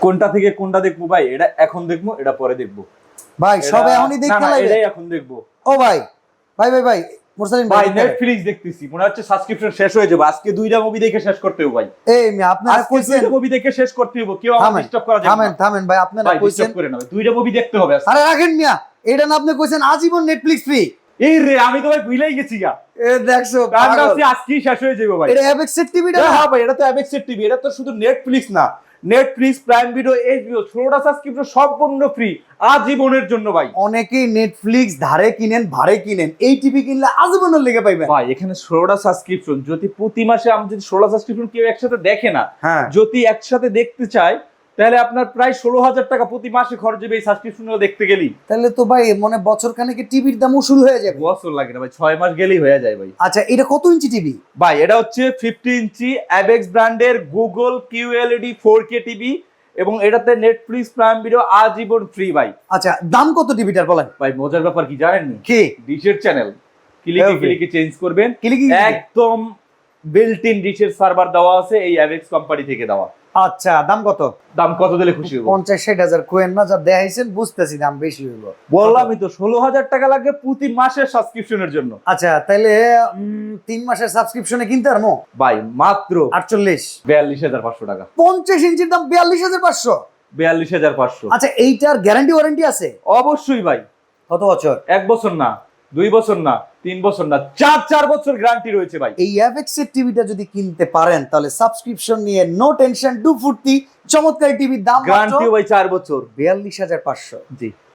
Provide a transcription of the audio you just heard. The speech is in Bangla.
কোনটা থেকে কোনটা দেখবো ভাই? এটা এখন দেখবো, এটা পরে দেখবো ভাই সব এখনই দেখতে লাগবে। এটাই এখন দেখবো। ও ভাই ভাই ভাই ভাই মুরসালিন ভাই ভাই নেটফ্লিক্স দেখতেছি, মনে হচ্ছে সাবস্ক্রিপশন শেষ হয়ে যাবে। আজকে 2টা মুভি দেখে শেষ করতে হবে ভাই। এই আপনারা আজকে কইছেন 2টা মুভি দেখে শেষ করতে হবে, কেউ আমাকে ডিস্টার্ব করা যাবে না। থামেন ভাই, আপনারা ভাই কইছেন ডিস্টার্ব করে না, 2টা মুভি দেখতে হবে আজকে। আরে রাখেন মিয়া, এটা না আপনি কইছেন আজীবন নেটফ্লিক্স ফ্রি। এই রে, আমি তো ভাই ভুলেই গেছি গা। এ দেখছো গানটা আজকেই শেষ হয়ে যাবে ভাই। এটা অ্যাপেক্স টিভিটা না? হ্যাঁ ভাই, এটা তো অ্যাপেক্স টিভি। এটা তো শুধু নেটফ্লিক্স না, নেটফ্লিক্স, প্রাইম ভিডিও, এইচবিও 16টা সাবস্ক্রিপশন সম্পূর্ণ ফ্রি আজীবনের জন্য ভাই। অনেকেই নেটফ্লিক্স ধারে কিনেন ভারে কিনেন, এই টিভি কিনলে আজীবনের লেগে পাইবেন ভাই এখানে 16টা সাবস্ক্রিপশন, যদি প্রতি মাসে আমি যদি 16টা সাবস্ক্রিপশন কেউ একসাথে দেখে না, হ্যাঁ যদি একসাথে দেখতে চায়, তাহলে আপনার প্রায় 16,000 টাকা প্রতি মাসে খরচ হবে এই সাবস্ক্রিপশনগুলো দেখতে গেলেই। তাহলে তো ভাই মনে বছর খানেকে টিভির দাম উসুল হয়ে যাবে। বছর লাগে না ভাই, 6 মাস গেলেই হয়ে যায় ভাই। আচ্ছা এটা কত ইঞ্চি টিভি? ভাই এটা হচ্ছে 50 ইঞ্চি অ্যাবেক্স ব্র্যান্ডের গুগল কিউএলইডি 4K টিভি, এবং এটাতে নেটফ্লিক্স, প্রাইম ভিডিও আজীবন ফ্রি ভাই। আচ্ছা দাম কত টিভিটার বলেন? ভাই মজার ব্যাপার কি জানেন? কি ডিশের চ্যানেল ক্লিকে ক্লিকে চেঞ্জ করবেন, ক্লিকে একদম বিল্ট ইন ডিশের সার্ভার দেওয়া আছে, এই অ্যাবেক্স কোম্পানি থেকে দেওয়া। আচ্ছা দাম কত? দাম কত দিলে খুশি হবো? 50-60 হাজার কোয়েন না, যা দেখাইছেন বুঝতেছি দাম বেশি হইব। বললামই তো 16,000 টাকা লাগবে প্রতি মাসের সাবস্ক্রিপশনের জন্য। আচ্ছা তাইলে 3 মাসের সাবস্ক্রিপশনে কিনতে পারবো ভাই মাত্র 48 42,500 টাকা। 50 ইঞ্চির দাম 42,500। 42,500। আচ্ছা এইটার গ্যারান্টি ওয়ারেন্টি আছে? অবশ্যই ভাই। কত বছর? 1 বছর না, 2 বছর না, 3 বছর না, 4 বছর গ্যারান্টি রয়েছে ভাই। এই অ্যাপেক্স এর টিভিটা যদি কিনতে পারেন তাহলে সাবস্ক্রিপশন নিয়ে নো টেনশন, ডু ফুর্তি, চমৎকার টিভির দাম মাত্র গ্যারান্টি ভাই 4 বছর। 42,500। জি।